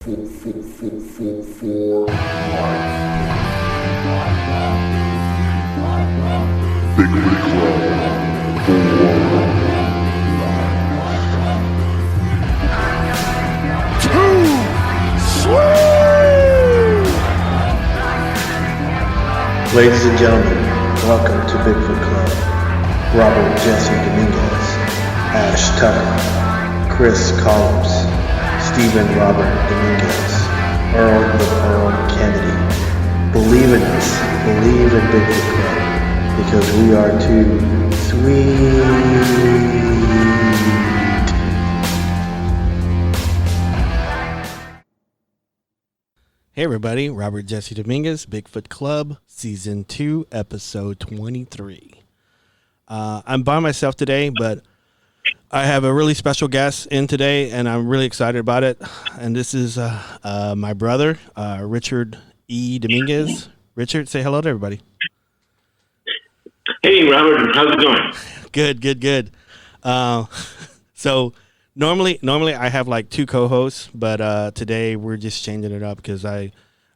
Ladies and gentlemen, welcome to Bigfoot Club. Robert Jesse Dominguez, Ash Tucker, Chris Collins, Stephen Robert Dominguez, Earl the Pearl Kennedy. Believe in us, believe in Bigfoot Club, because we are too sweet. Hey everybody, Robert Jesse Dominguez, Bigfoot Club, Season 2, Episode 23. I'm by myself today, but I have a really special guest in today, and I'm really excited about it. And this is my brother, Richard E. Dominguez. Richard, say hello to everybody. Hey, Robert, how's it going? Good. So normally I have like two co-hosts, but today we're just changing it up because I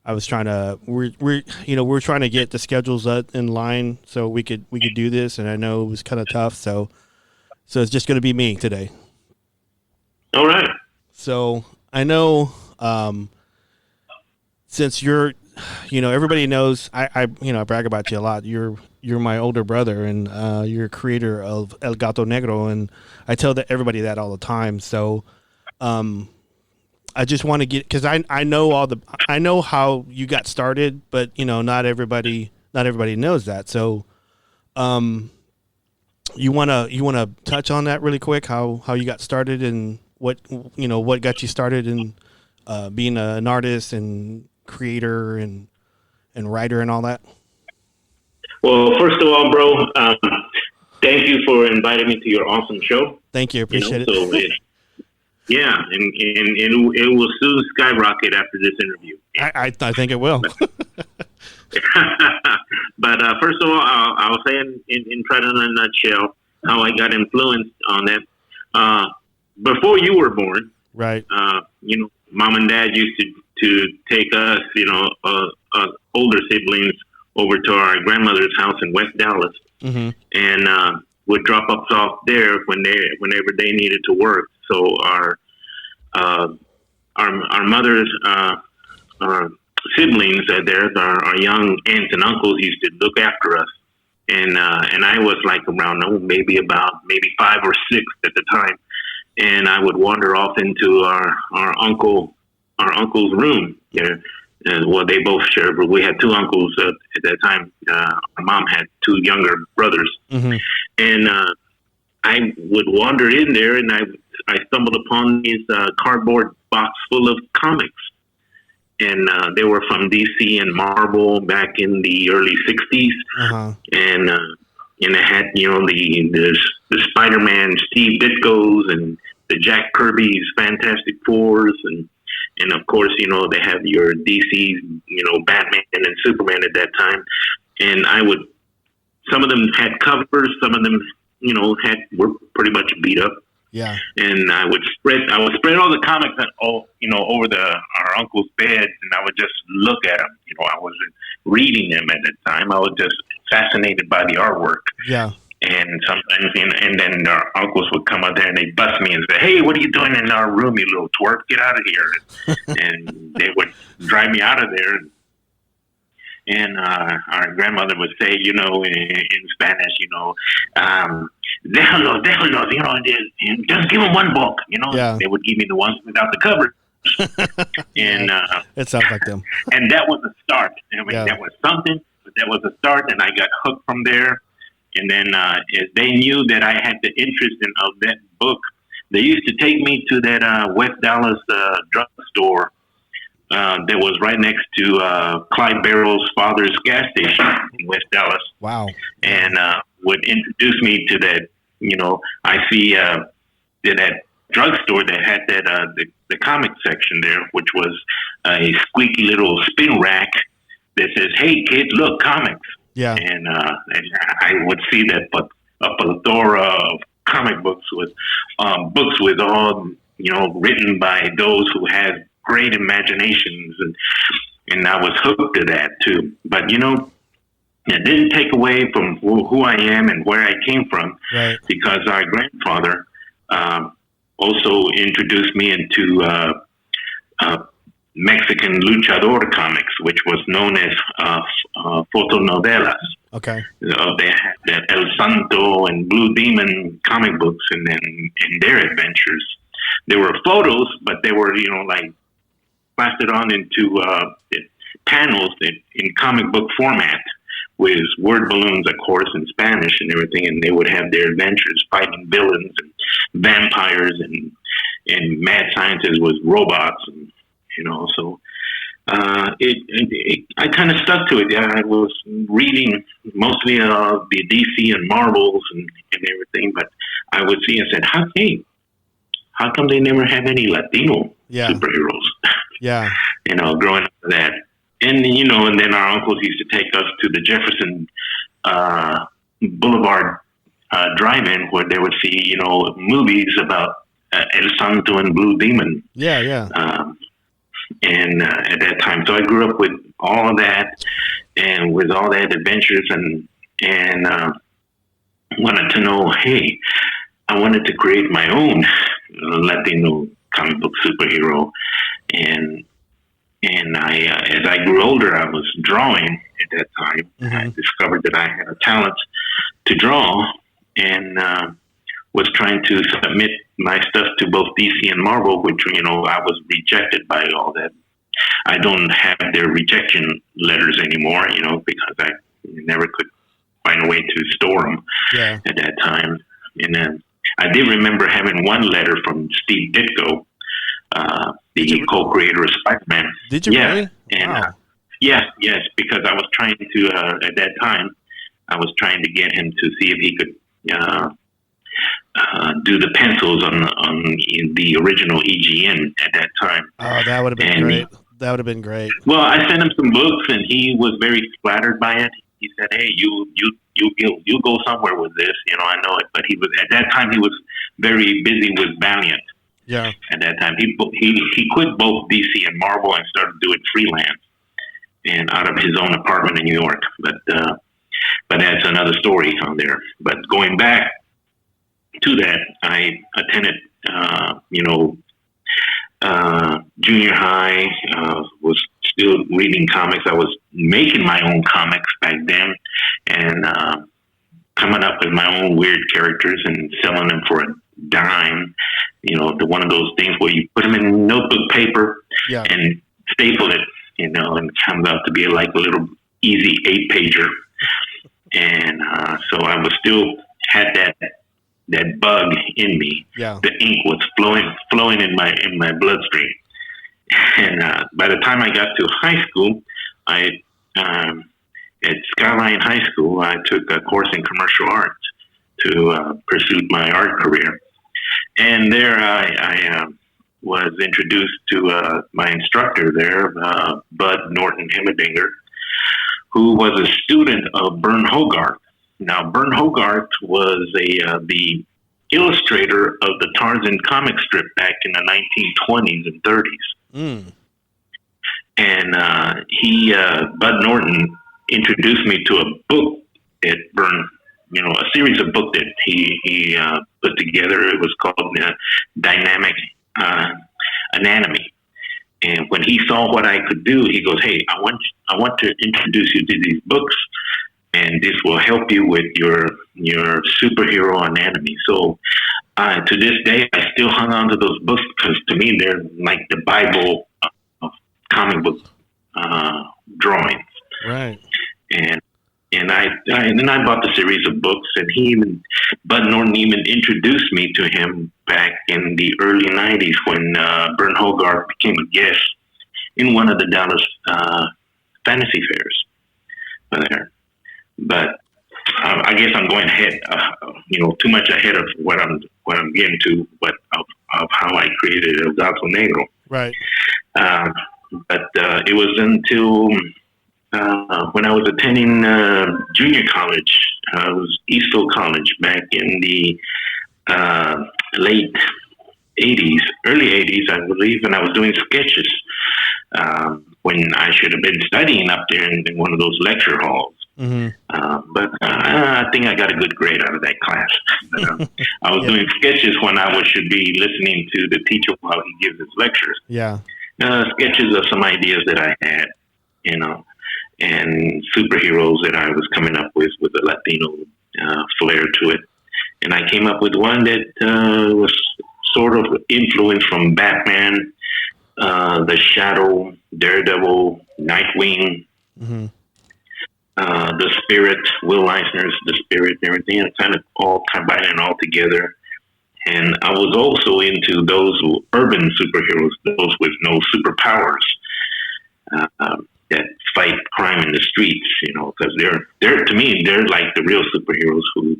was trying to we're trying to get the schedules up in line so we could do this, and I know it was kind of tough, so it's just going to be me today. All right. So I know since you're everybody knows I brag about you a lot. You're my older brother, and you're a creator of El Gato Negro, and I tell everybody that all the time. So I just want to get, because I know how you got started, but not everybody knows that. So you wanna touch on that really quick, how you got started and what got you started in being an artist and creator and writer and all that? Well, first of all, bro, thank you for inviting me to your awesome show. Thank you. Appreciate it. Yeah, and it will soon skyrocket after this interview. I think it will. But first of all, I'll say in try to in a nutshell how I got influenced on that. Before you were born, right? Mom and Dad used to take us, older siblings, over to our grandmother's house in West Dallas, mm-hmm. and would drop us off there whenever they needed to work. So our mother's siblings there, our young aunts and uncles used to look after us, and I was like around maybe 5 or 6 at the time, and I would wander off into our uncle's room there. Well, they both shared, but we had 2 uncles at that time. Our mom had 2 younger brothers, mm-hmm. and I would wander in there, and I stumbled upon these cardboard box full of comics, and they were from DC and Marvel back in the early '60s, uh-huh. and it had the Spider-Man Steve Ditko's and the Jack Kirby's Fantastic Fours, and of course they have your DC Batman and Superman at that time, and some of them had covers, some of them were pretty much beat up. Yeah. And I would spread all the comics over our uncle's bed, and I would just look at them. I wasn't reading them at the time. I was just fascinated by the artwork. Yeah. And sometimes, and then our uncles would come out there and they'd bust me and say, "Hey, what are you doing in our room, you little twerp? Get out of here!" And they would drive me out of there. And our grandmother would say, in Spanish, déjalo, just give him one book, Yeah. They would give me the ones without the covers. And it sounds like them. And that was a start. Yeah. That was something, but that was a start, and I got hooked from there. And then as they knew that I had the interest of that book, they used to take me to that West Dallas drugstore that was right next to Clyde Barrow's father's gas station in West Dallas. Wow. And would introduce me to that, I see that drugstore that had that the comic section there, which was a squeaky little spin rack that says, "Hey, kid, look, comics." Yeah. And I would see that, but a plethora of comic books with all, written by those who had great imaginations, and I was hooked to that too. But it didn't take away from who I am and where I came from, right. because our grandfather also introduced me into Mexican luchador comics, which was known as fotonovelas. Okay. They had that El Santo and Blue Demon comic books, and then in their adventures, there were photos, but they were like plastered on into panels in comic book format, with word balloons, of course, in Spanish and everything, and they would have their adventures fighting villains and vampires and mad scientists with robots, and so I kind of stuck to it. Yeah, I was reading mostly the DC and Marvels and everything, but I would see and said, how come they never have any Latino superheroes? Yeah, growing up with that. And, and then our uncles used to take us to the Jefferson Boulevard drive-in, where they would see, movies about El Santo and Blue Demon. Yeah, yeah. And at that time, so I grew up with all of that, and with all that adventures, and wanted to know, hey, I wanted to create my own Latino comic book superhero, and I, as I grew older, I was drawing at that time. Mm-hmm. I discovered that I had a talent to draw, and was trying to submit my stuff to both DC and Marvel, which, I was rejected by all that. I don't have their rejection letters anymore, because I never could find a way to store them at that time. And I did remember having one letter from Steve Ditko, the co-creator of Spider-Man. Did you really? And, wow. Yes, because I was trying to, at that time, I was trying to get him to see if he could do the pencils on the original EGN at that time. Oh, that would have been great. That would have been great. Well, I sent him some books, and he was very flattered by it. He said, "Hey, you go somewhere with this. I know it." But at that time he was very busy with Valiant. Yeah. At that time, he quit both DC and Marvel and started doing freelance, and out of his own apartment in New York. But that's another story on there. But going back to that, I attended, junior high, was still reading comics. I was making my own comics back then, and coming up with my own weird characters and selling them for a dime. One of those things where you put them in notebook paper and staple it, and it comes out to be like a little easy 8-pager. And so I was still had that bug in me. Yeah. The ink was flowing in my bloodstream. And by the time I got to high school, at Skyline High School, I took a course in commercial arts to pursue my art career. And there I was introduced to my instructor there, Bud Norton Hemmedinger, who was a student of Bern Hogarth. Now, Bern Hogarth was the illustrator of the Tarzan comic strip back in the 1920s and 30s. Mm. And Bud Norton introduced me to a book at Bern, a series of books that he put together. It was called Dynamic Anatomy. And when he saw what I could do, he goes, "Hey, I want to introduce you to these books, and this will help you with your superhero anatomy." So to this day, I still hung on to those books because to me they're like the Bible of comic book drawings. Right. And I bought the series of books, and Bud Norton even introduced me to him back in the early 90s when Bern Hogarth became a guest in one of the Dallas fantasy fairs there. But I guess I'm going ahead, too much ahead of what I'm getting to, but of how I created El Gato Negro. Right. But it was until when I was attending junior college. It was Eastville College back in the late '80s, early 80s, I believe, and I was doing sketches when I should have been studying up there in one of those lecture halls. Mm-hmm. But I think I got a good grade out of that class. I was doing sketches when should be listening to the teacher while he gives his lectures. Yeah. Sketches of some ideas that I had, and superheroes that I was coming up with a Latino flair to it. And I came up with one that was sort of influenced from Batman, the Shadow, Daredevil, Nightwing, mm-hmm. The Spirit, Will Eisner's The Spirit, and everything, and kind of all combining all together. And I was also into those urban superheroes, those with no superpowers, that fight crime in the streets, because they're to me, they're like the real superheroes who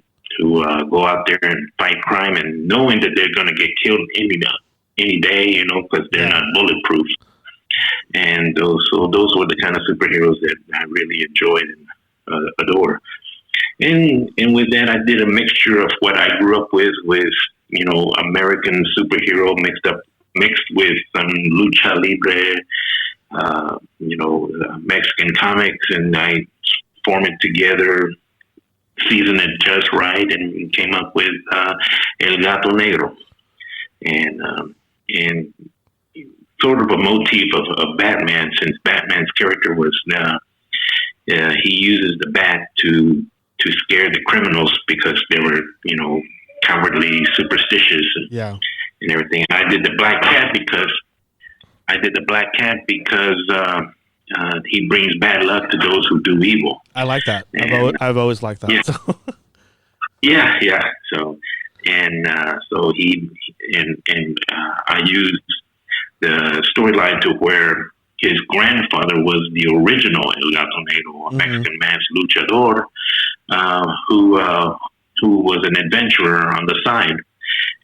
go out there and fight crime and knowing that they're going to get killed any day, because they're not bulletproof. And those were the kind of superheroes that I really enjoyed and adore. And with that, I did a mixture of what I grew up with American superhero mixed with some lucha libre, Mexican comics, and I formed it together, seasoned it just right, and came up with El Gato Negro, and sort of a motif of Batman, since Batman's character was he uses the bat to scare the criminals because they were cowardly, superstitious, and everything. I did the black cat because he brings bad luck to those who do evil. I like that. I've always liked that. Yeah. So. Yeah. So I used the storyline to where his grandfather was the original El Gato Negro, a Mexican masked luchador, who was an adventurer on the side.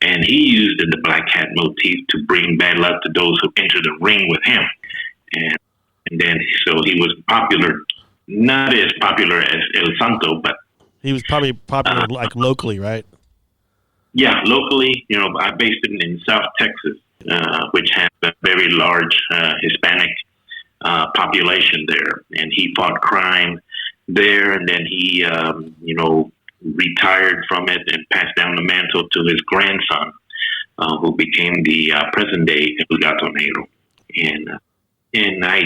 And he used the black cat motif to bring bad luck to those who enter the ring with him. And then, so he was popular, not as popular as El Santo, but he was probably popular like locally, right? Yeah, locally. I based it in South Texas, which has a very large Hispanic population there. And he fought crime there, and then he, retired from it and passed down the mantle to his grandson, who became the present day El Gato Negro. And I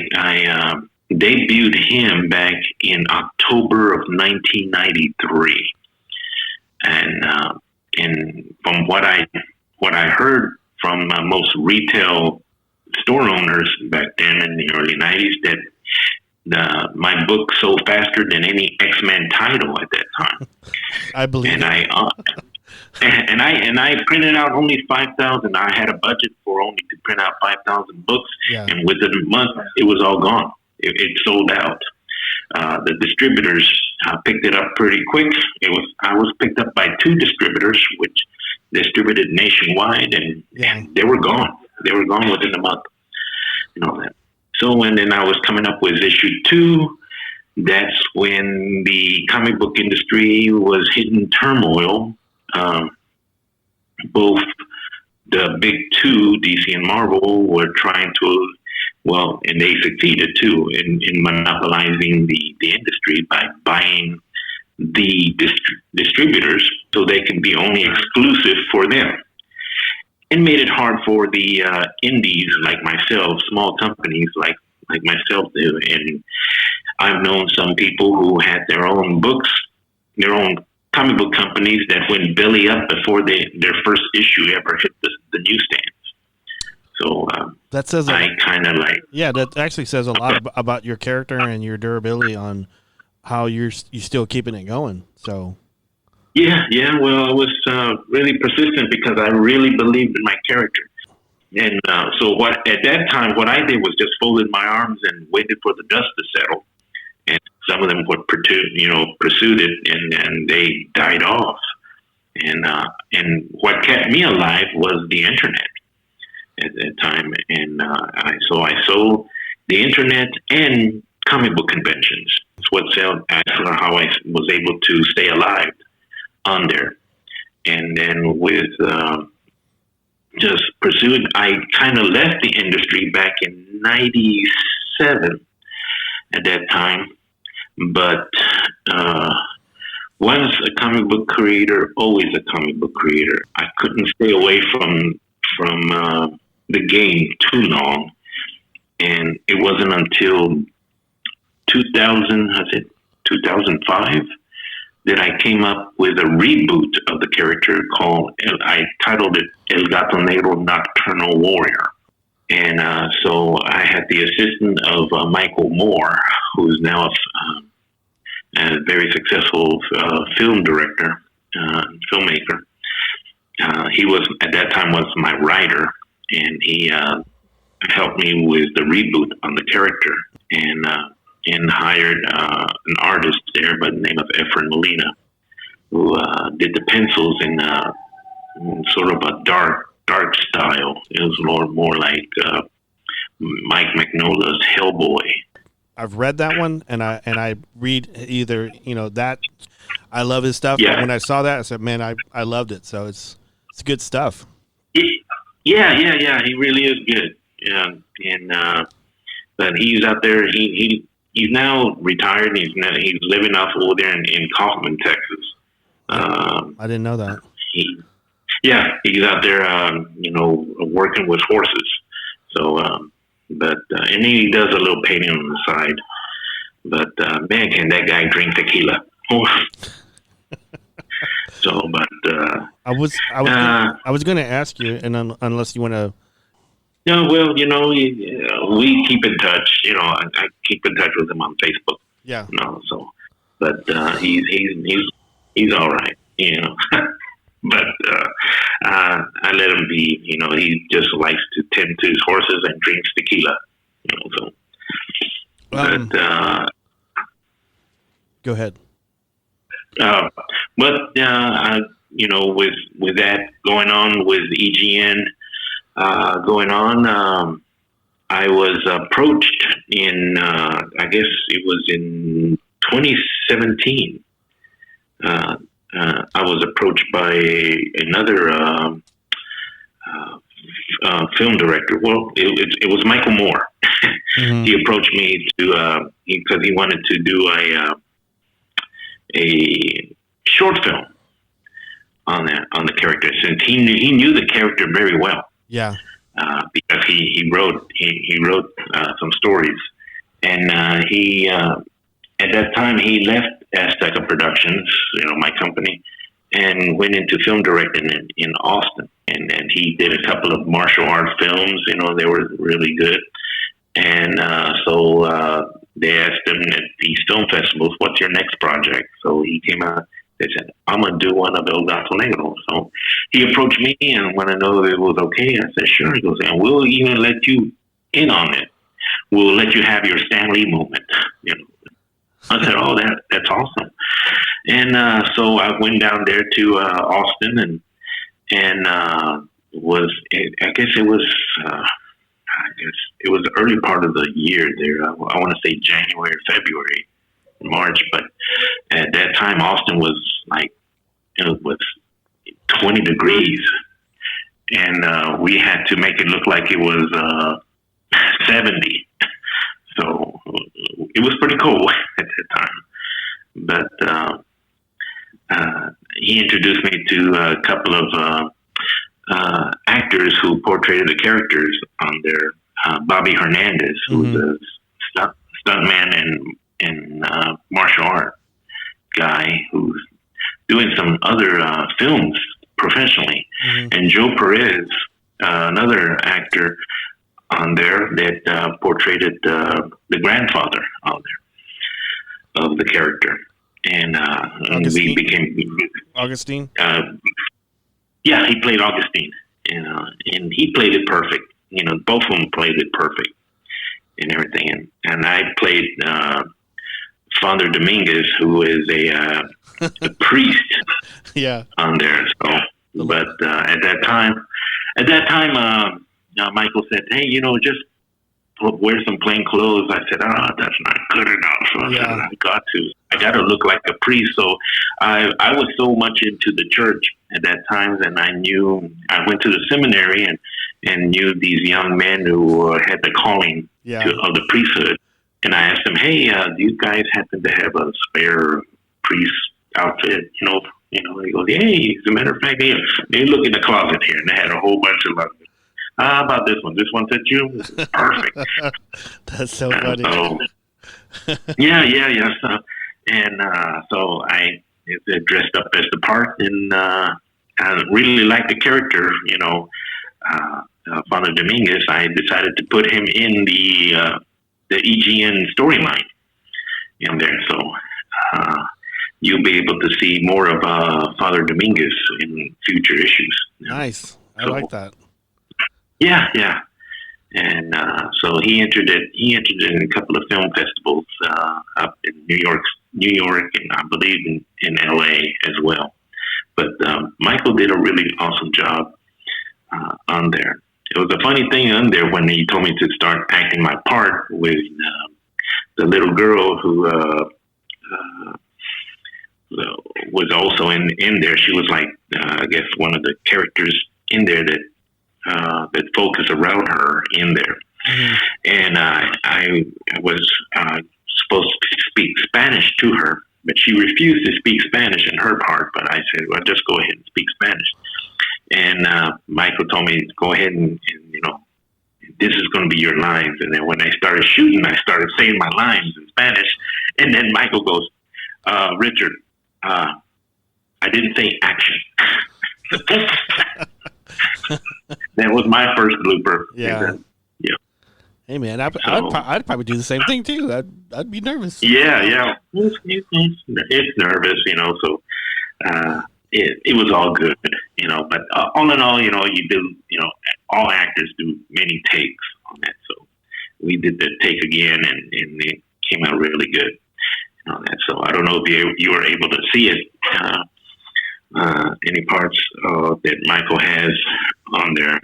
debuted him back in October of 1993. And from what I heard from most retail store owners back then in the early 90s, that my book sold faster than any X-Men title at that time. I believe. And I printed out only 5,000. I had a budget for only to print out 5,000 books, and within a month it was all gone. It sold out. The distributors picked it up pretty quick. I was picked up by 2 distributors, which distributed nationwide, and they were gone. They were gone within a month. That. So when then I was coming up with issue 2, that's when the comic book industry was hitting turmoil. Both the big 2, DC and Marvel, were trying to, and they succeeded too in monopolizing the industry by buying the distributors so they can be only exclusive for them. It made it hard for the indies like myself, small companies like myself do. And I've known some people who had their own books, their own comic book companies that went belly up before their first issue ever hit the newsstands. So that says I kind of like... Yeah, that actually says a lot about your character and your durability on how you're still keeping it going. So... Yeah. Well, I was really persistent because I really believed in my character. And so at that time, what I did was just folded my arms and waited for the dust to settle. And some of them would pursued it, and they died off. And what kept me alive was the internet at that time. And so I sold the internet and comic book conventions. That's how I was able to stay alive on there. And then with just pursued. I kind of left the industry back in '97 at that time, but once a comic book creator, always a comic book creator. I couldn't stay away from the game too long, and it wasn't until 2005 that I came up with a reboot of the character I titled it El Gato Negro Nocturnal Warrior. And so I had the assistance of Michael Moore, who's now a very successful film director, filmmaker. He was, at that time, was my writer, and he helped me with the reboot on the character, and hired an artist there by the name of Efren Molina, who did the pencils in sort of a dark style. It was more like Mike Mignola's Hellboy. I've read that one, and I read either that I love his stuff. Yeah. But when I saw that, I said, man, I loved it. So it's good stuff. Yeah. He really is good. Yeah, and but he's out there. He's now retired. He's living off over there in Kaufman, Texas. I didn't know that. He's out there, working with horses. So, and he does a little painting on the side. But man, can that guy drink tequila? So, but I was going to ask you, and unless you want to. No, well, we keep in touch. I keep in touch with him on Facebook. Yeah. So, but he's all right. But I let him be. He just likes to tend to his horses and drinks tequila. So. But go ahead. With that going on with EGN. I was approached in, I guess it was in 2017. I was approached by another film director. Well, it was Michael Moore. Mm-hmm. He approached me because he wanted to do a short film on the character, since he knew the character very well. Yeah. Because he wrote some stories, and he at that time he left Azteca Productions, my company, and went into film directing in Austin, and he did a couple of martial art films. They were really good, and so they asked him at these film festivals, "What's your next project?" So he came out. They said, "I'm going to do one of El Gato Negro." So he approached me and wanted to know if it was okay. I said, sure. He goes, and we'll even let you in on it. We'll let you have your Stan Lee moment. I said, oh, that's awesome. And so I went down there to Austin and I guess it was the early part of the year there. I want to say January, February, March, but at that time Austin was was 20 degrees, and we had to make it look like it was 70. So it was pretty cool at that time. But he introduced me to a couple of actors who portrayed the characters on there. Bobby Hernandez, who's a stuntman and martial art guy who's doing some other films professionally, and Joe Perez, another actor on there that portrayed the grandfather on there of the character, and we became Augustine. Yeah, he played Augustine, and he played it perfect. Both of them played it perfect and everything, and I played Father Dominguez, who is a priest. Yeah. On there. So, but at that time, Michael said, "Hey, just wear some plain clothes. I said, that's not good enough. Yeah. I got to look like a priest. So I was so much into the church at that time, and I went to the seminary and knew these young men who had the calling of the priesthood. And I asked them, hey, do you guys happen to have a spare priest outfit? He goes, hey, as a matter of fact, they look in the closet here, and they had a whole bunch of them. How about this one? This one fit you? This is perfect. That's so funny. Yeah. So I dressed up as the part, and I really liked the character. Father Dominguez. I decided to put him in the EGN storyline in there. So you'll be able to see more of Father Dominguez in future issues. Nice. I like that. Yeah. And so he entered it in a couple of film festivals up in New York, and I believe in LA as well. But Michael did a really awesome job on there. It was a funny thing on there when he told me to start acting my part with the little girl who was also in there. She was like, I guess, one of the characters in there that focus around her in there. Mm-hmm. And I was supposed to speak Spanish to her, but she refused to speak Spanish in her part. But I said, well, just go ahead and speak Spanish. And Michael told me, go ahead and this is going to be your lines. And then when I started shooting, I started saying my lines in Spanish. And then Michael goes, Richard, I didn't say action. That was my first blooper. Yeah. Hey man, I'd probably do the same thing too. I'd be nervous. Yeah. It's nervous, So it was all good, But all in all, you do, all actors do many takes on that. So we did the take again, and it came out really good. That. So I don't know if you were able to see it. Any parts that Michael has on there.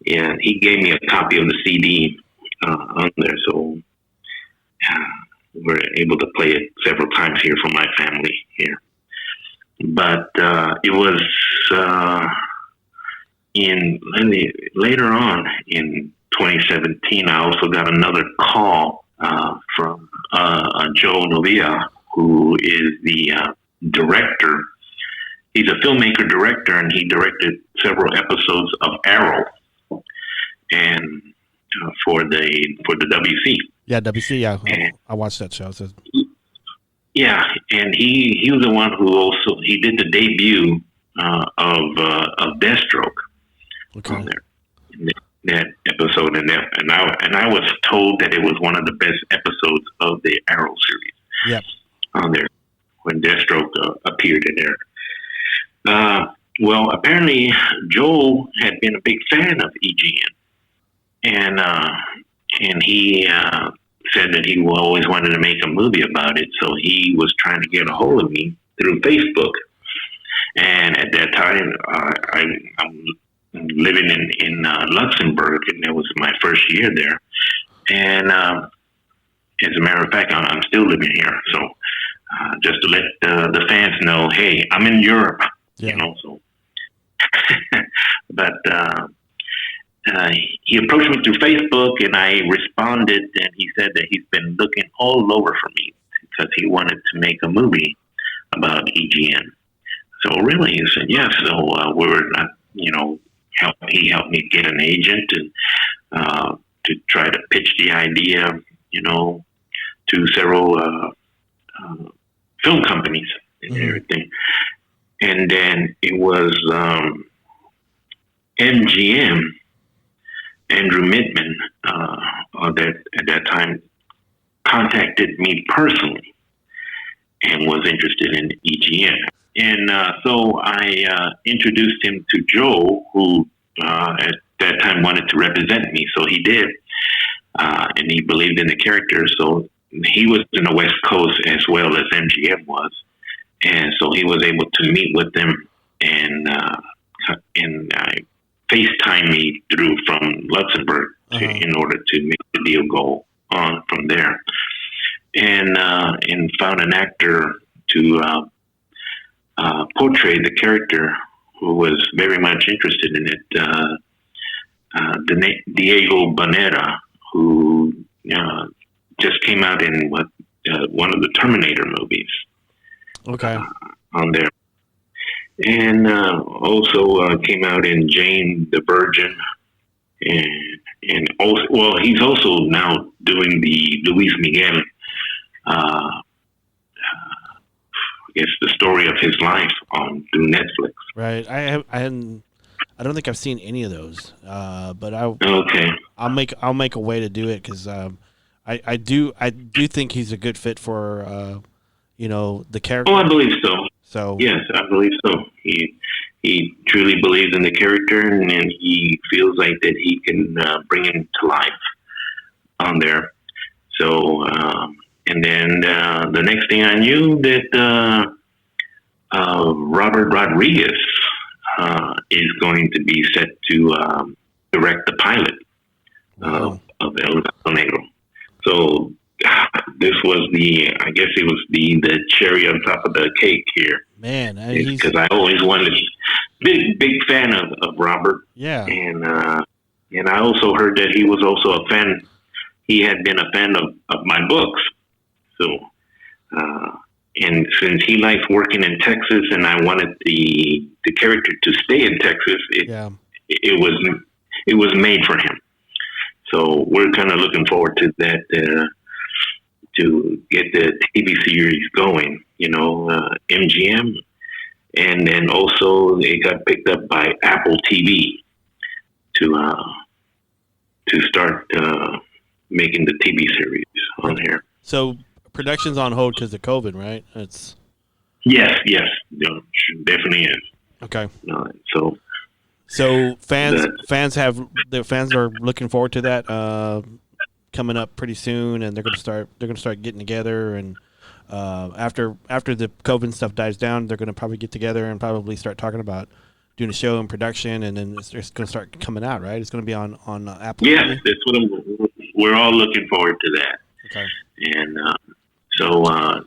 And he gave me a copy of the CD on there, so we're able to play it several times here for my family here. But it was later on in 2017, I also got another call from Joe Novia, who is the director. He's a filmmaker director, and he directed several episodes of Arrow, and for the WC. Yeah, WC. Yeah, I watched that show. So. Yeah, and he was the one who also did the debut of Deathstroke on there. In that episode, and I was told that it was one of the best episodes of the Arrow series. Yeah, on there when Deathstroke appeared in there. Well, apparently Joel had been a big fan of EGN, and he said that he always wanted to make a movie about it. So he was trying to get a hold of me through Facebook. And at that time, I'm living in Luxembourg, and it was my first year there. And as a matter of fact, I'm still living here. So just to let the fans know, hey, I'm in Europe. Yeah. So. But he approached me through Facebook, and I responded, and he said that he's been looking all over for me because he wanted to make a movie about EGN. So really, he said yes. So we were not, he helped me get an agent and to try to pitch the idea, to several film companies and everything. And then it was MGM, Andrew Midman, that at that time contacted me personally and was interested in EGN. And so I introduced him to Joe, who at that time wanted to represent me. So he did, and he believed in the character. So he was in the West Coast as well as MGM was. And so he was able to meet with them and FaceTime me from Luxembourg in order to make the deal go on from there. And found an actor to portray the character who was very much interested in it. Diego Boneta, who just came out in one of the Terminator movies. Okay. On there, and also came out in Jane the Virgin, and also, well, he's also now doing the Luis Miguel. I guess the story of his life on through Netflix. Right. I don't think I've seen any of those. But I'll make a way to do it because I do think he's a good fit for the character. Oh, I believe so. So yes, I believe so. He truly believes in the character, and he feels like that he can bring him to life on there. So, and then the next thing I knew that Robert Rodriguez is going to be set to direct the pilot of El Gato Negro. So this was I guess it was the cherry on top of the cake here. Man, because I always wanted big fan of Robert. Yeah, and I also heard that he was also a fan. He had been a fan of my books. So, and since he likes working in Texas, and I wanted the character to stay in Texas, it was made for him. So we're kind of looking forward to that. To get the TV series going, MGM, and then also it got picked up by Apple TV to start making the TV series on here. So production's on hold because of COVID, right? Yes, definitely is. Okay. So fans are looking forward to that. Coming up pretty soon, and they're gonna start getting together, and after the COVID stuff dies down, they're gonna probably get together and probably start talking about doing a show and production, and then it's gonna start coming out, right? It's gonna be on Apple. Yes, TV? that's what we're all looking forward to that. Okay. And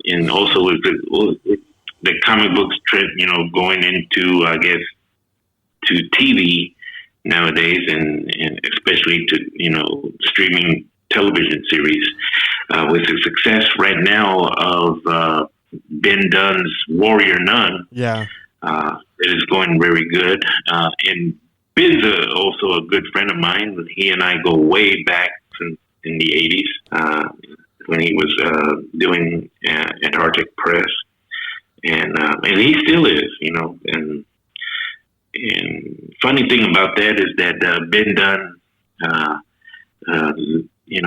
and also with the comic books trend, going into I guess to TV nowadays, and especially to streaming television series, with the success right now of Ben Dunn's Warrior Nun. Yeah. It is going very good. And Ben's also a good friend of mine. He and I go way back in the 80s, when he was doing Antarctic Press. And he still is, and funny thing about that is that Ben Dunn,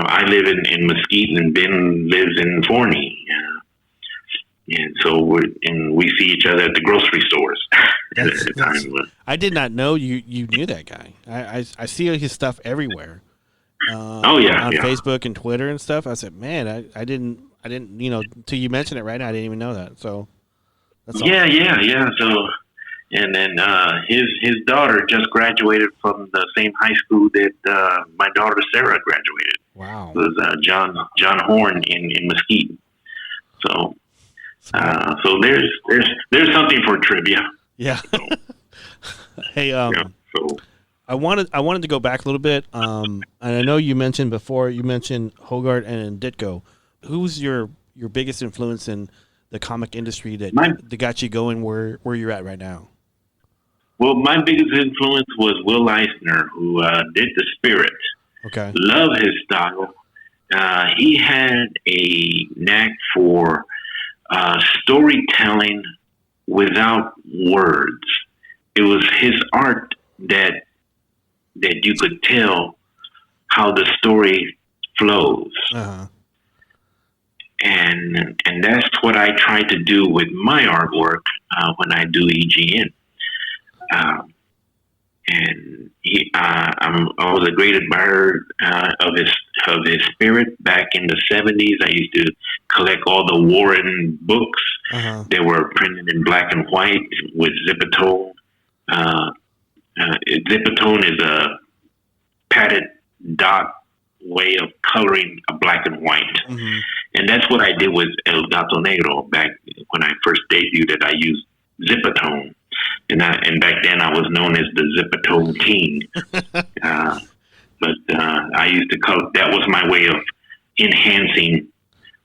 I live in Mesquite, and Ben lives in Forney, and so we see each other at the grocery stores at the time. I did not know you knew that guy. I see his stuff everywhere. On Facebook and Twitter and stuff. I said, man, I didn't until you mentioned it right now, I didn't even know that. So that's awesome. Yeah. So. And then his daughter just graduated from the same high school that my daughter Sarah graduated. Wow! It was John Horn in Mesquite. So so there's something for trivia. Yeah. So, hey, I wanted to go back a little bit. And I know you mentioned Hogarth and Ditko. Who's your biggest influence in the comic industry that got you going where you're at right now? Well, my biggest influence was Will Eisner, who did The Spirit. Okay. Love his style. He had a knack for storytelling without words. It was his art that you could tell how the story flows. Uh-huh. And that's what I try to do with my artwork when I do EGN. And I was a great admirer of his spirit. Back in the 70s, I used to collect all the Warren books. Uh-huh. They were printed in black and white with Zipatone. Zipatone is a padded dot way of coloring a black and white. Mm-hmm. And that's what I did with El Gato Negro back when I first debuted it. I used Zipatone. And back then I was known as the Zipatone King. But I used to color. That was my way of enhancing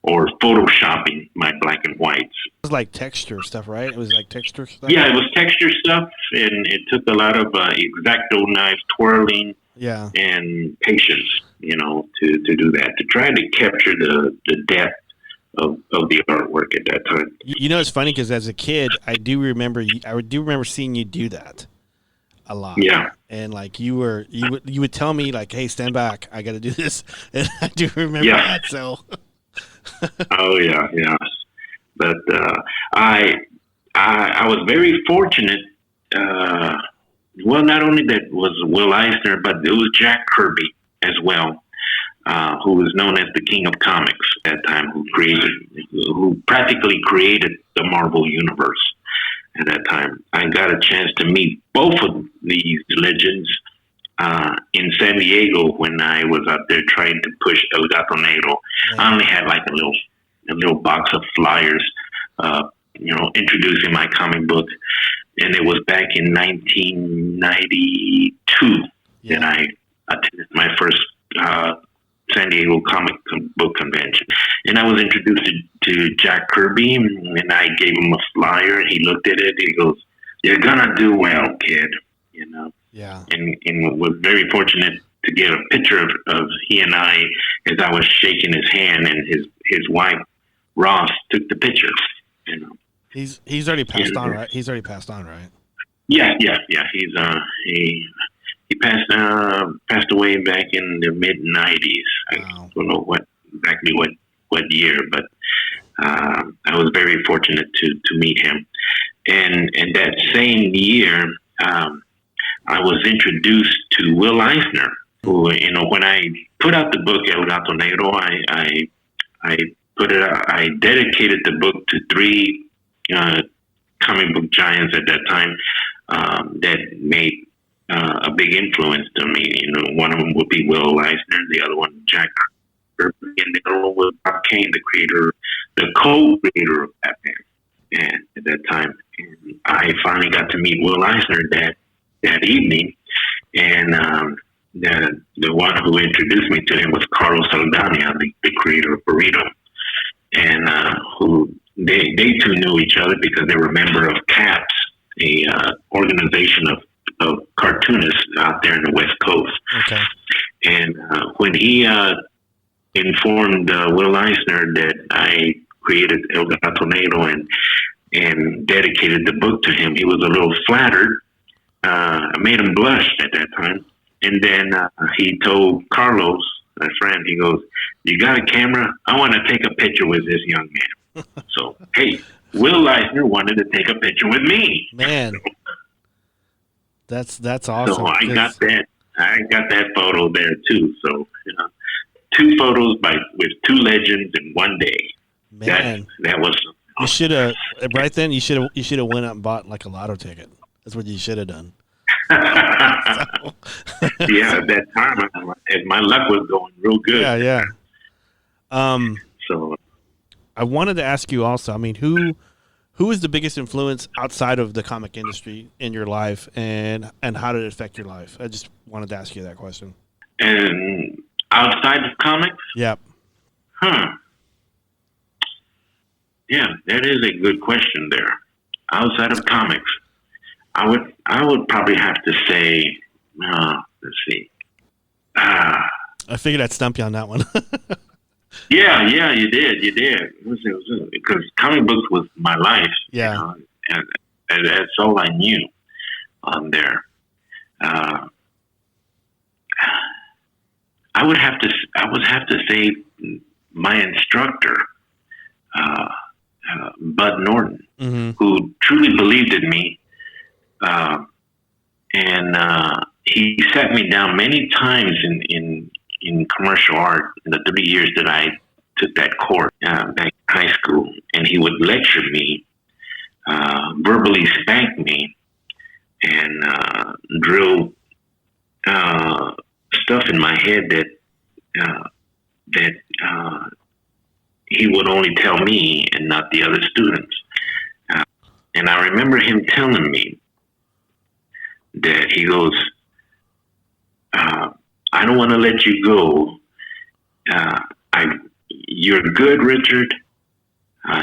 or photoshopping my black and whites. It was like texture stuff, right? It was like texture stuff? Yeah, it was texture stuff, and it took a lot of X-Acto knife twirling and patience, to do that, to try to capture the depth of the artwork at that time. It's funny because as a kid, I do remember seeing you do that a lot. Yeah. And like you would tell me like, "Hey, stand back, I got to do this," and I do remember that. So. Oh yeah. But I was very fortunate. Well, not only that was Will Eisner, but it was Jack Kirby as well, who was known as the King of Comics at that time, who practically created the Marvel Universe at that time. I got a chance to meet both of these legends in San Diego when I was out there trying to push El Gato Negro. I only had like a little box of flyers, introducing my comic book. And it was back in 1992 that I attended my first San Diego comic book convention. And I was introduced to Jack Kirby, and I gave him a flyer, and he looked at it, and he goes, "You're gonna do well, kid," Yeah. And was very fortunate to get a picture of he and I as I was shaking his hand, and his wife, Ross, took the picture, He's already passed on, right? He's already passed on, right? Yeah. He's he passed away back in the mid-90s. Wow. I don't know what year, but I was very fortunate to meet him. And that same year, I was introduced to Will Eisner, who, when I put out the book El Gato Negro, I dedicated the book to three comic book giants at that time that made a big influence to me. One of them would be Will Eisner, the other one Jack Kirby, and the other one was Bob Kane, the co-creator of Batman. And at that time, I finally got to meet Will Eisner that evening, and the one who introduced me to him was Carlos Saldana, the creator of Burrito, and who they two knew each other because they were a member of CAPS, a organization of cartoonists out there in the West Coast. Okay. And when he informed Will Eisner that I created El Gato Negro and dedicated the book to him, he was a little flattered. I made him blush at that time. And then he told Carlos, my friend, he goes, "You got a camera? I want to take a picture with this young man." So, hey, Will Eisner wanted to take a picture with me. Man, that's awesome. So I got that photo there too. So, two photos with two legends in one day. Man, that was. You should have right then. You should have went out and bought like a lotto ticket. That's what you should have done. Yeah, at that time, my luck was going real good. Yeah. So, I wanted to ask you also. I mean, who is the biggest influence outside of the comic industry in your life, and how did it affect your life? I just wanted to ask you that question. And outside of comics, yep. Yeah, that is a good question there. Outside of comics, I would probably have to say, let's see. I figured I'd stump you on that one. Yeah, you did. It was because comic books was my life. Yeah, and that's all I knew on there. I would have to say my instructor, Bud Norton, mm-hmm. who truly believed in me, and he sat me down many times in commercial art in the 3 years that I took that course back in high school, and he would lecture me, verbally spank me, and drill stuff in my head that he would only tell me and not the other students. And I remember him telling me that he goes, I don't want to let you go. You're good, Richard.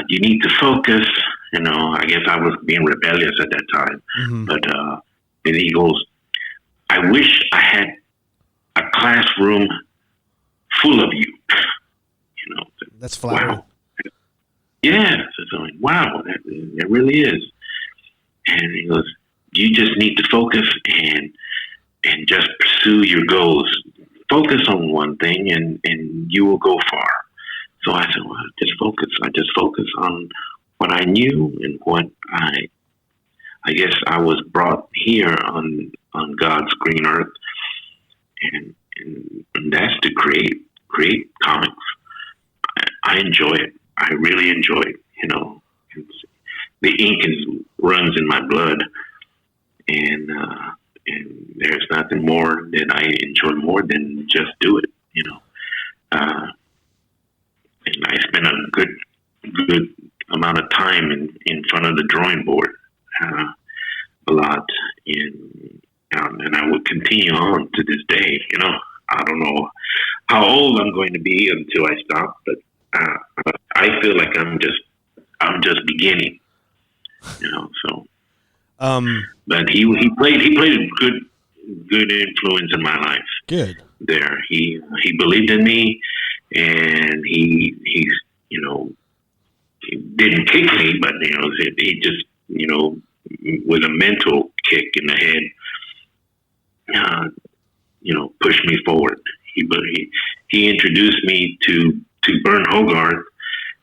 You need to focus. I guess I was being rebellious at that time. Mm-hmm. But then he goes, I wish I had a classroom full of you. That's flattering. Wow. Yeah. So I'm like, wow, that really is. And he goes, you just need to focus and just pursue your goals. Focus on one thing and you will go far. So I said, well, I just focus on what I knew and what I guess I was brought here on God's green earth. And that's to create comics. I enjoy it. I really enjoy it. The ink runs in my blood, and there's nothing more that I enjoy more than just do it. And I spend a good amount of time in front of the drawing board, a lot, and I will continue on to this day. I don't know how old I'm going to be until I stop, but I feel like I'm just beginning. So. But he played a good influence in my life. Good. There, he believed in me, and he didn't kick me, but he just with a mental kick in the head, pushed me forward. He introduced me to Bern Hogarth,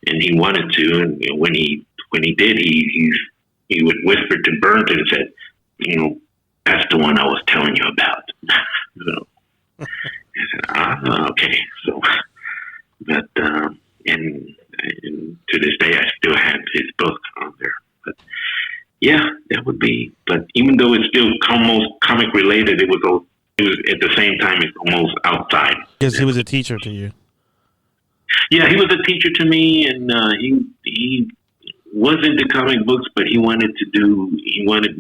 and he wanted to, and when he did, he would whisper to Bern and said, that's the one I was telling you about. I said, okay. So, but and to this day, I still have his book on there. But yeah, that would be. But even though it's still almost comic related, it was at the same time it's almost outside. Because he was a teacher to you. Yeah, he was a teacher to me, and he was into comic books, but he wanted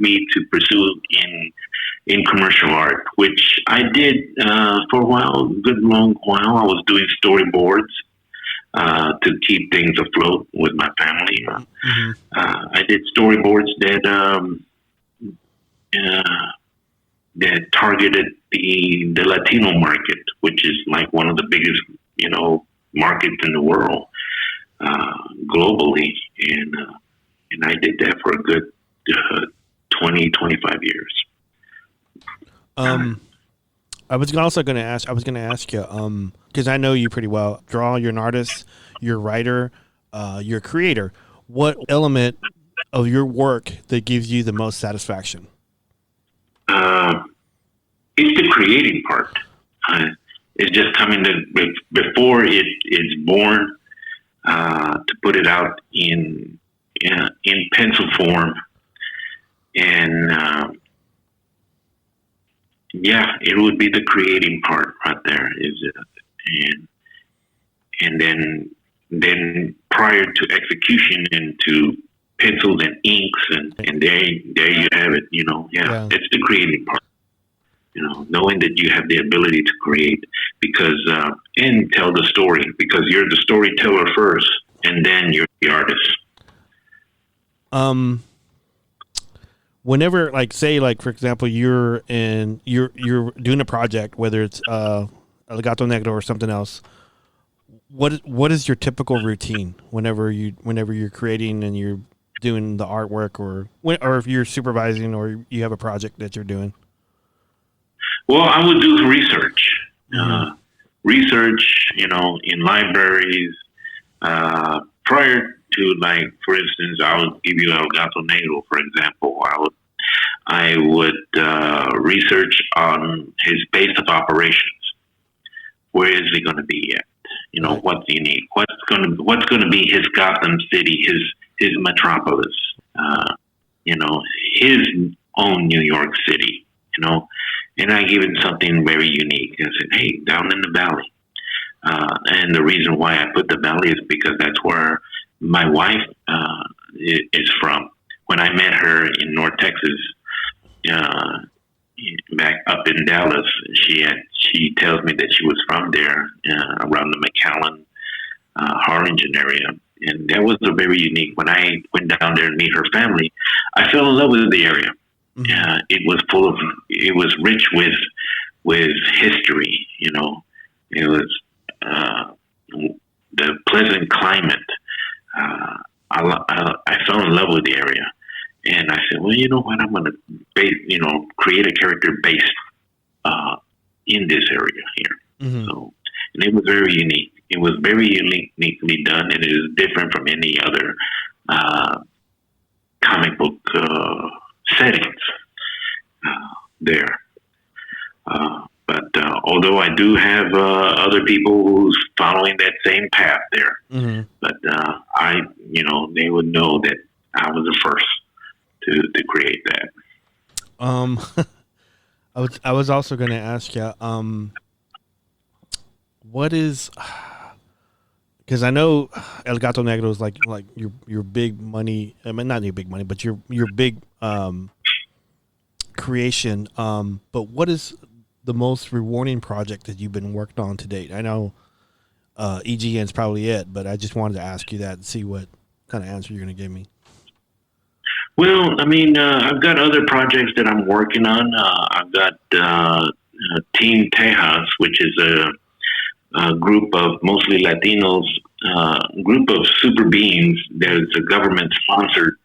me to pursue in commercial art, which I did for a while, a good long while. I was doing storyboards to keep things afloat with my family. Mm-hmm. I did storyboards that targeted the Latino market, which is like one of the biggest, markets in the world, globally. And I did that for a good 20, 25 years. I was going to ask you, because I know you pretty well. You're an artist, you're a writer, you're a creator. What element of your work that gives you the most satisfaction? It's the creating part. It's just coming to before it's born, to put it out in pencil form, and it would be the creating part right there. And then prior to execution into pencils and inks, and there you have it. It's the creating part. Knowing that you have the ability to create and tell the story, because you're the storyteller first, and then you're the artist. Whenever, for example, you're doing a project, whether it's Gato Negro or something else, what is your typical routine whenever you're creating and you're doing the artwork, or if you're supervising or you have a project that you're doing? Well, I would do research. Research, in libraries. Prior to, for instance, I would give you Gato Negro, for example. I would research on his base of operations. Where is he going to be at? What's he need? What's going to be his Gotham City, his metropolis? His own New York City. and I gave it something very unique. I said, "Hey, down in the valley." And the reason why I put the valley is because that's where my wife is from. When I met her in North Texas, back up in Dallas, she tells me that she was from there, around the McAllen, Harlingen area. And that was a very unique. When I went down there and meet her family, I fell in love with the area. Mm-hmm. It was rich with history. You know, it was the pleasant climate. I fell in love with the area, and I said, well, you know what? I'm going to create a character based in this area here. Mm-hmm. So, and it was very unique. It was very uniquely done, and it is different from any other comic book settings there. But although I do have other people who's following that same path there, mm-hmm. but they would know that I was the first to create that. I was also going to ask you, what is, because I know El Gato Negro is like your big money. I mean, not your big money, but your big creation. But what is the most rewarding project that you've been working on to date? I know EGN is probably it, but I just wanted to ask you that and see what kind of answer you're going to give me. Well, I mean, I've got other projects that I'm working on. I've got Team Tejas, which is a group of mostly Latinos, group of super beings. There's a government-sponsored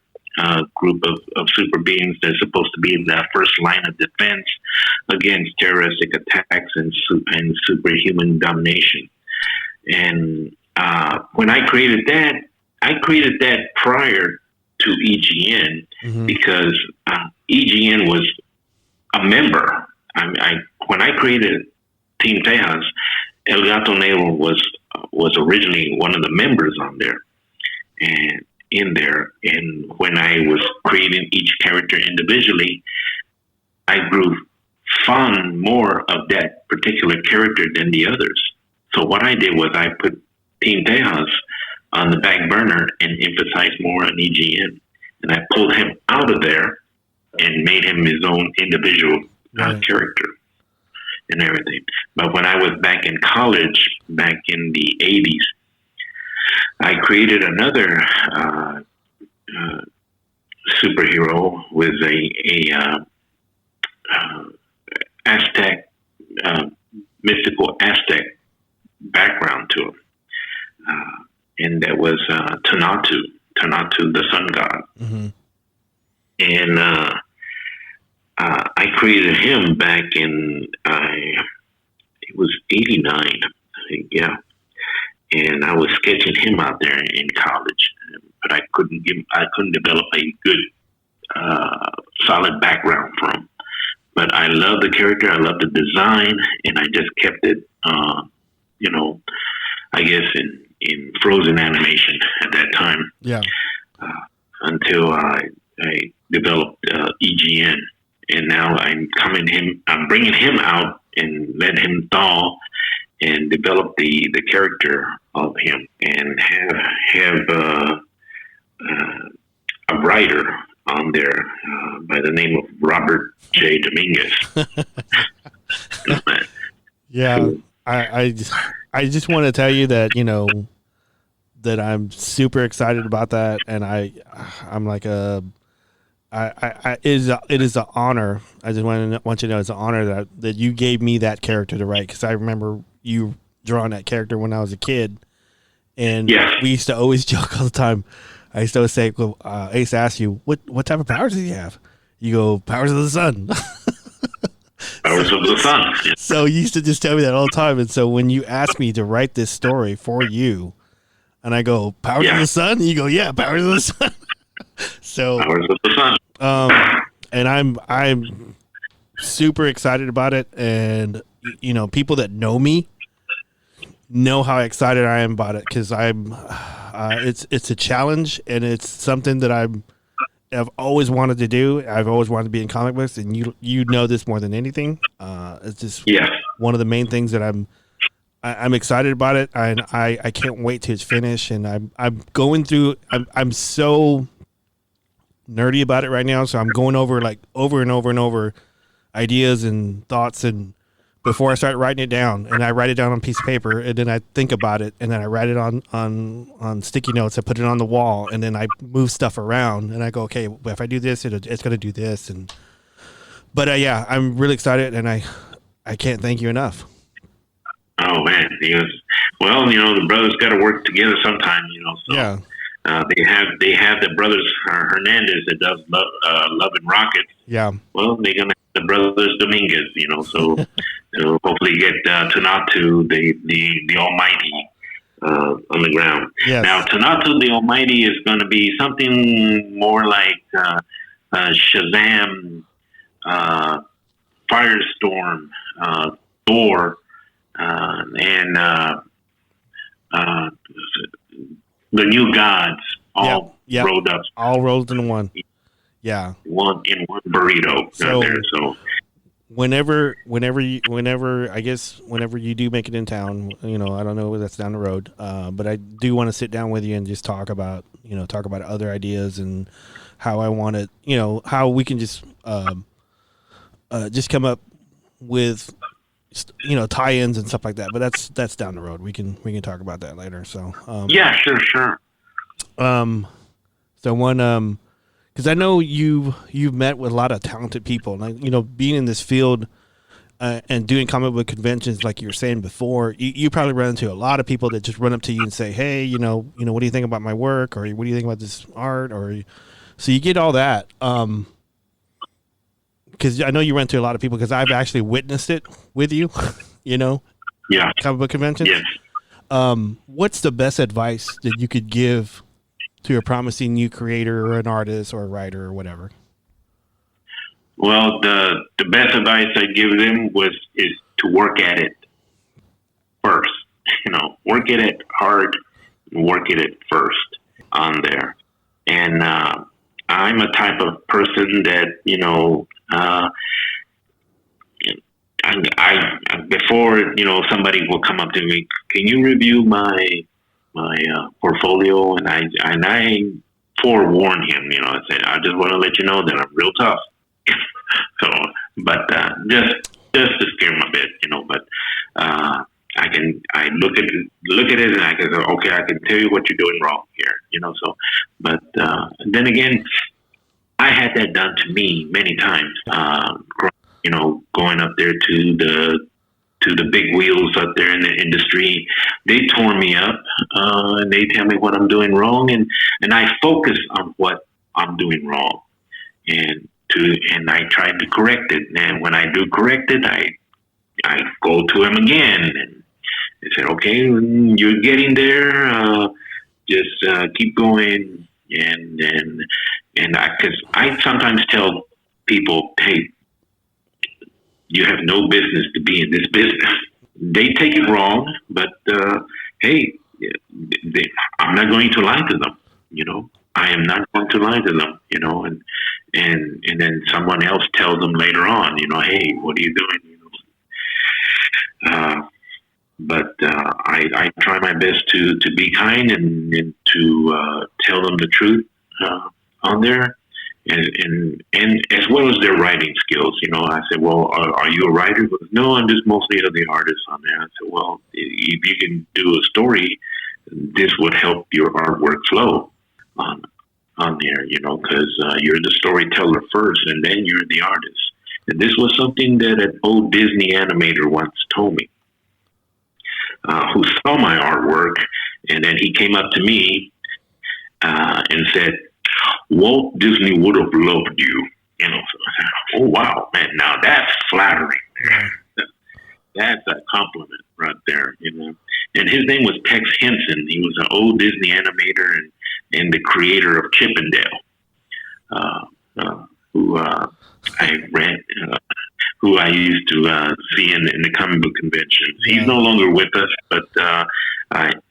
group of super beings that's supposed to be in that first line of defense against terroristic attacks and superhuman domination. And when I created that prior to EGN, mm-hmm. because EGN was a member. When I created Team Tejas, El Gato Negro was originally one of the members on there, and in there. And when I was creating each character individually, I grew fond more of that particular character than the others. So what I did was I put Team Tejas on the back burner and emphasized more on EGN. And I pulled him out of there and made him his own individual character and everything. But when I was back in college, back in the 80s, I created another superhero with a Aztec, mystical Aztec background to him. And that was Tonatu, the sun god. Mm-hmm. And I created him back in, it was 89, I think, yeah. And I was sketching him out there in college, but I couldn't develop a good, solid background for him. But I love the character, I love the design, and I just kept it, I guess in frozen animation at that time. Yeah. Until I developed EGN, and now I'm bringing him out and let him thaw and develop the character of him, and have a writer on there by the name of Robert J. Dominguez. Yeah, I just want to tell you that that I'm super excited about that, and I'm like it is an honor. I just want you to know it's an honor that you gave me that character to write, because I remember you drawing that character when I was a kid, and we used to always joke all the time. I used to always say, well, I used to ask you, what type of powers does he have? You go, powers of the sun. Powers of the sun. So you used to just tell me that all the time, and so when you asked me to write this story for you, and I go, powers of the sun? You go, yeah, powers of the sun. So powers of the sun. And I'm super excited about it, and people that know me know how excited I am about it, because it's a challenge, and it's something that I've always wanted to do. I've always wanted to be in comic books, and you know this more than anything. It's just one of the main things that I'm excited about it. I can't wait till it's finished, and I'm going through. I'm so nerdy about it right now, so I'm going over and over ideas and thoughts, and before I start writing it down, and I write it down on a piece of paper, and then I think about it, and then I write it on sticky notes. I put it on the wall, and then I move stuff around, and I go, okay, if I do this, it's going to do this, but yeah, I'm really excited, and I can't thank you enough. Oh man, well, the brothers got to work together sometime, So yeah. They have the brothers Hernandez that does Love and Rockets. Yeah. Well, they're gonna have the brothers Dominguez, So so hopefully get Tanatu, the Almighty, on the ground. Yes. Now Tanatu the Almighty is going to be something more like Shazam, Firestorm, Thor, and the New Gods, all rolled up, all rolled into one. Yeah, one burrito. So whenever you do make it in town, I don't know if that's down the road, but I do want to sit down with you and just talk about other ideas and how I want it, how we can just come up with tie-ins and stuff like that. But that's down the road. We can talk about that later. So yeah, sure. So one because I know you've met with a lot of talented people, and being in this field and doing comic book conventions, like you were saying before, you probably run into a lot of people that just run up to you and say, hey, what do you think about my work, or what do you think about this art, so you get all that. Because I know you run into a lot of people, because I've actually witnessed it with you, yeah, comic book conventions. Yes. What's the best advice that you could give to a promising new creator or an artist or a writer or whatever? Well, the best advice I give them is to work at it first. Work at it hard, work at it first on there. And I'm a type of person that I before somebody will come up to me, can you review my portfolio? And I forewarn him, I said, I just want to let you know that I'm real tough. So, but just to scare him a bit, but I look at it and I can go, okay, I can tell you what you're doing wrong here, So, but then again, I had that done to me many times. Going up there to the big wheels up there in the industry, they tore me up, and they tell me what I'm doing wrong, and I focus on what I'm doing wrong, and I tried to correct it. And when I do correct it, I go to him again, and they said, okay, you're getting there, just keep going, and because I sometimes tell people, hey, you have no business to be in this business. They take it wrong, but hey, I'm not going to lie to them. I am not going to lie to them. And then someone else tells them later on, hey, what are you doing? But I try my best to be kind and to tell them the truth on there. And as well as their writing skills, I said, well, are you a writer? He goes, no, I'm just mostly the artist on there. I said, well, if you can do a story, this would help your artwork flow on there, because you're the storyteller first, and then you're the artist. And this was something that an old Disney animator once told me, who saw my artwork, and then he came up to me and said, Walt Disney would have loved you. So I said, oh, wow, man, now that's flattering. That's a compliment right there, And his name was Tex Henson. He was an old Disney animator and the creator of Chip and Dale, who I read, who I used to see in the comic book conventions. He's no longer with us, but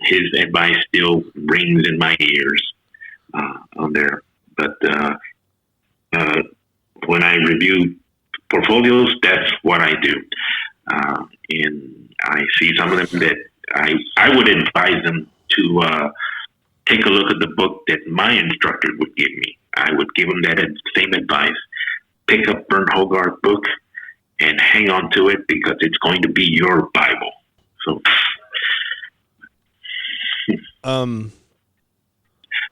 his advice still rings in my ears on there. But when I review portfolios, that's what I do. And I see some of them that I would advise them to take a look at the book that my instructor would give me. I would give them that same advice. Pick up Bernd Hogarth's book and hang on to it because it's going to be your Bible. So,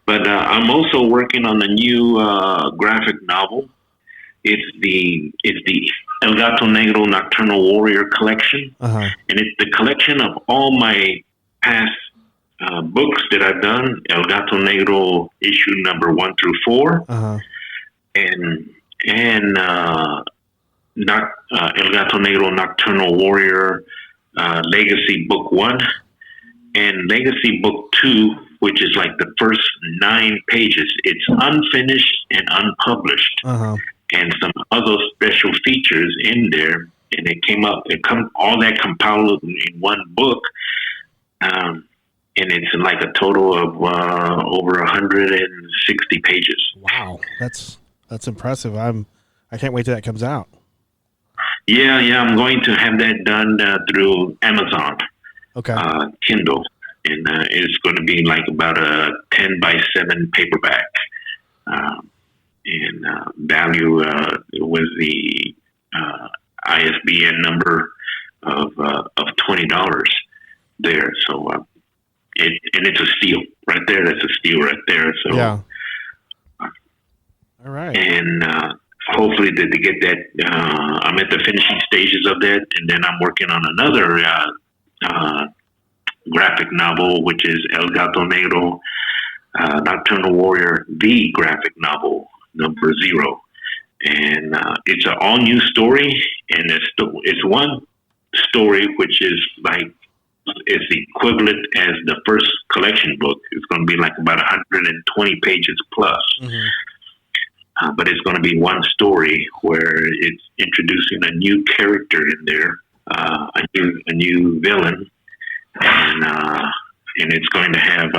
but I'm also working on a new graphic novel. It's the El Gato Negro Nocturnal Warrior collection, and it's the collection of all my past books that I've done. El Gato Negro issue number 1 through 4, and El Gato Negro Nocturnal Warrior Legacy Book 1, and Legacy Book 2, which is like the first 9 pages. It's unfinished and unpublished, and some other special features in there. And all that compiled in one book, and it's like a total of over 160 pages. Wow, that's impressive. I can't wait till that comes out. Yeah, I'm going to have that done through Amazon. Okay. Kindle, and it's going to be like about a 10x7 paperback, and value was the ISBN number of $20 there. So it's a steal right there. That's a steal right there. So yeah. All right. And hopefully to get that, I'm at the finishing stages of that, and then I'm working on another graphic novel, which is El Gato Negro Nocturnal Warrior, the graphic novel number 0, and it's an all new story, and it's one story which is like is equivalent as the first collection book. It's going to be like about 120 pages plus. But it's going to be one story where it's introducing a new character in there, a new villain, and it's going to have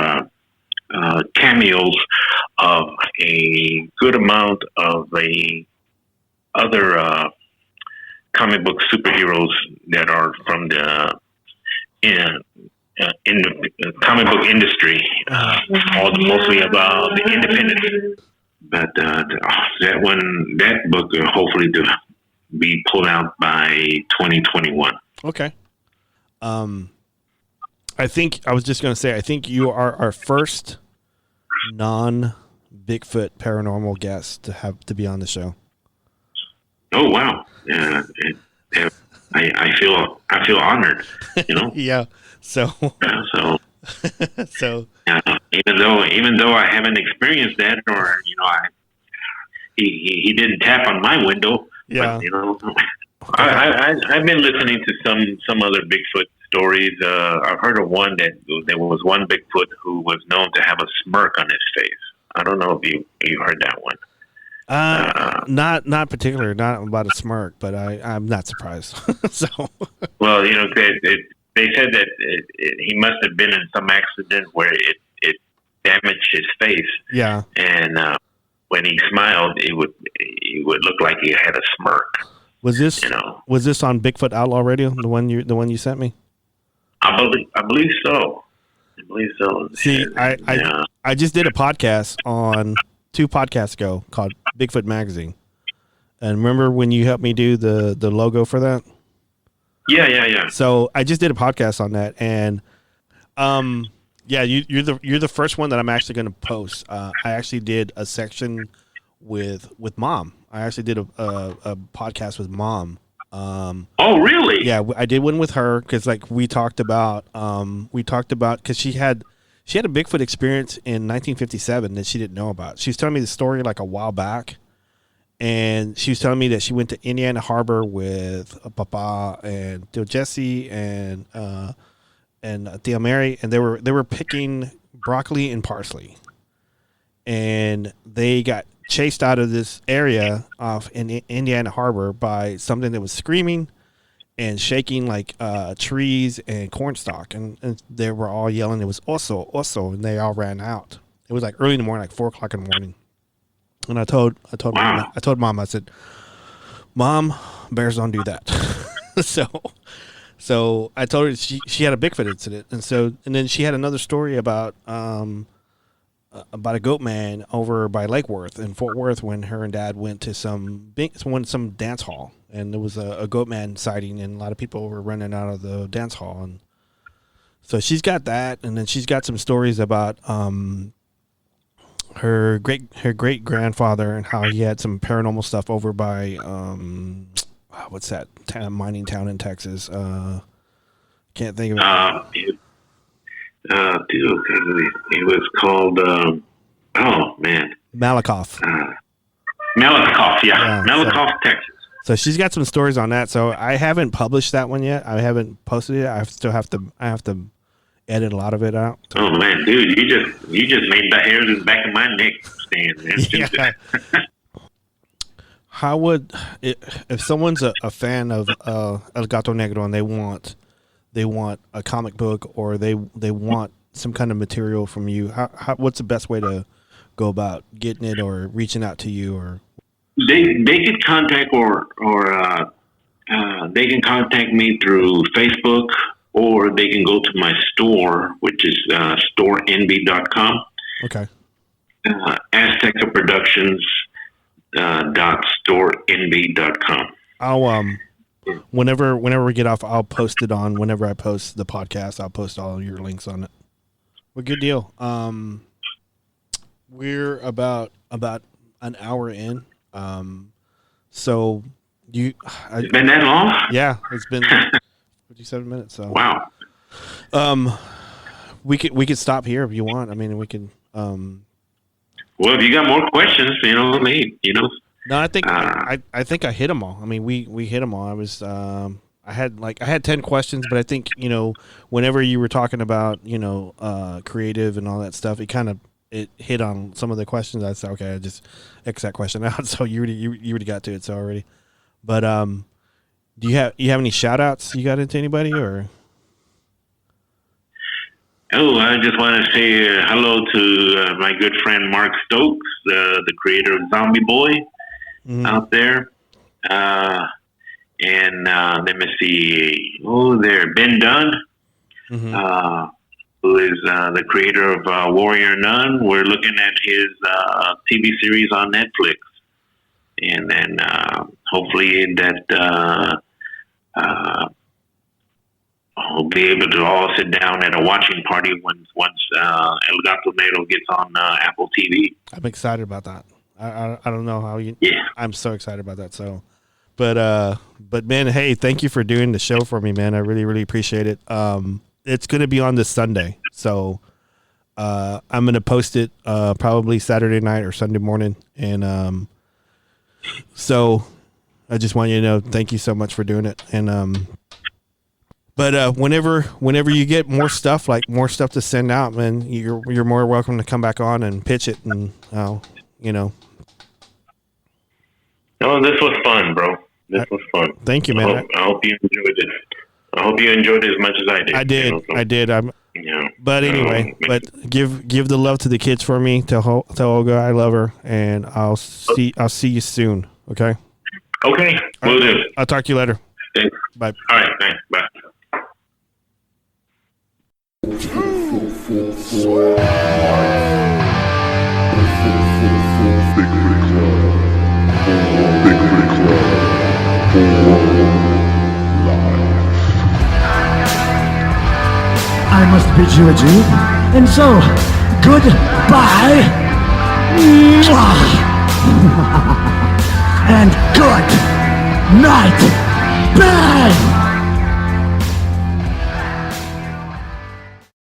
cameos of a good amount of the other comic book superheroes that are from the in the comic book industry, mostly about the independent. But that book hopefully to be pulled out by 2021. Okay. I think I was just going to say, I think you are our first non-Bigfoot paranormal guest to be on the show. Oh wow! I feel honored. You know. Yeah. So. So. Even though I haven't experienced that, or he didn't tap on my window. Yeah. But, I've been listening to some other Bigfoot stories. I've heard of one that there was one Bigfoot who was known to have a smirk on his face. I don't know if you heard that one. Not particular, not about a smirk, but I'm not surprised. So. Well, they said that he must have been in some accident where it damaged his face. Yeah. And when he smiled, it would look like he had a smirk. Was this on Bigfoot Outlaw Radio, the one you sent me? I believe so. See, I just did a podcast on 2 podcasts ago called Bigfoot Magazine. And remember when you helped me do the logo for that? Yeah. So I just did a podcast on that, and you're the first one that I'm actually going to post. I actually did a section with Mom. I actually did a podcast with Mom. Oh, really? Yeah, I did one with her because we talked about because she had a Bigfoot experience in 1957 that she didn't know about. She was telling me the story like a while back. And she was telling me that she went to Indiana Harbor with Papa and Tio Jesse and Tia Mary, and they were picking broccoli and parsley, and they got chased out of this area off in Indiana Harbor by something that was screaming and shaking like trees and cornstalk, and they were all yelling. It was oso, and they all ran out. It was like early in the morning, like 4:00 in the morning. And I told Wow. mom, I said, Mom, bears don't do that. So I told her she had a Bigfoot incident, and then she had another story about a goat man over by Lake Worth in Fort Worth when her and Dad went to some dance hall, and there was a goat man sighting, and a lot of people were running out of the dance hall, and so she's got that, and then she's got some stories about her great grandfather and how he had some paranormal stuff over by what's that mining town in Texas? Can't think of it. It was called. Oh man, Malakoff. Malakoff, yeah, Malakoff, Texas. So she's got some stories on that. So I haven't published that one yet. I haven't posted it. I have to edit a lot it out. Oh man, dude, you just made the hairs in the back of my neck stand, man. Yeah. How would if someone's a fan of El Gato Negro and they want a comic book or they want some kind of material from you? How what's the best way to go about getting it or reaching out to you? Or they could contact or they can contact me through Facebook, or they can go to my store, which is storenvy.com. Okay. Azteca Productions .storenvy.com. I'll whenever we get off, I'll post it on. Whenever I post the podcast, I'll post all your links on it. Well, good deal. We're about an hour in. So it's been that long? Yeah, it's been 57 minutes. So wow. We could stop here if you want. I mean, we can. Well, if you got more questions, No, I think I think I hit them all. I mean, we hit them all. I was I had 10 questions, but I think whenever you were talking about creative and all that stuff, it hit on some of the questions. I said, okay, I just X that question out. So you already got to it so already. But do you have any shout outs you got into anybody or? Oh, I just want to say hello to my good friend Mark Stokes, the creator of Zombie Boy, out there. And let me see. Oh, there, Ben Dunn, who is the creator of Warrior Nun. We're looking at his TV series on Netflix. And then hopefully that we'll be able to all sit down at a watching party once El Gato Negro gets on Apple TV. I'm excited about that. I don't know how you. Yeah, I'm so excited about that. So, but man, hey, thank you for doing the show for me, man. I really really appreciate it. It's gonna be on this Sunday, so I'm gonna post it probably Saturday night or Sunday morning, and so I just want you to know, thank you so much for doing it, and But whenever you get more stuff to send out, man, you're more welcome to come back on and pitch it, and Oh, this was fun, bro. This was fun. Thank you, man. I hope you enjoyed it. I hope you enjoyed it as much as I did. I did. But anyway, give the love to the kids for me. Tell Olga I love her, and I'll see you soon. Okay. Okay. Will do. I'll talk to you later. Thanks. Bye. All right. Thanks. Bye. I must bid you adieu, and so, goodbye, and good night, bang!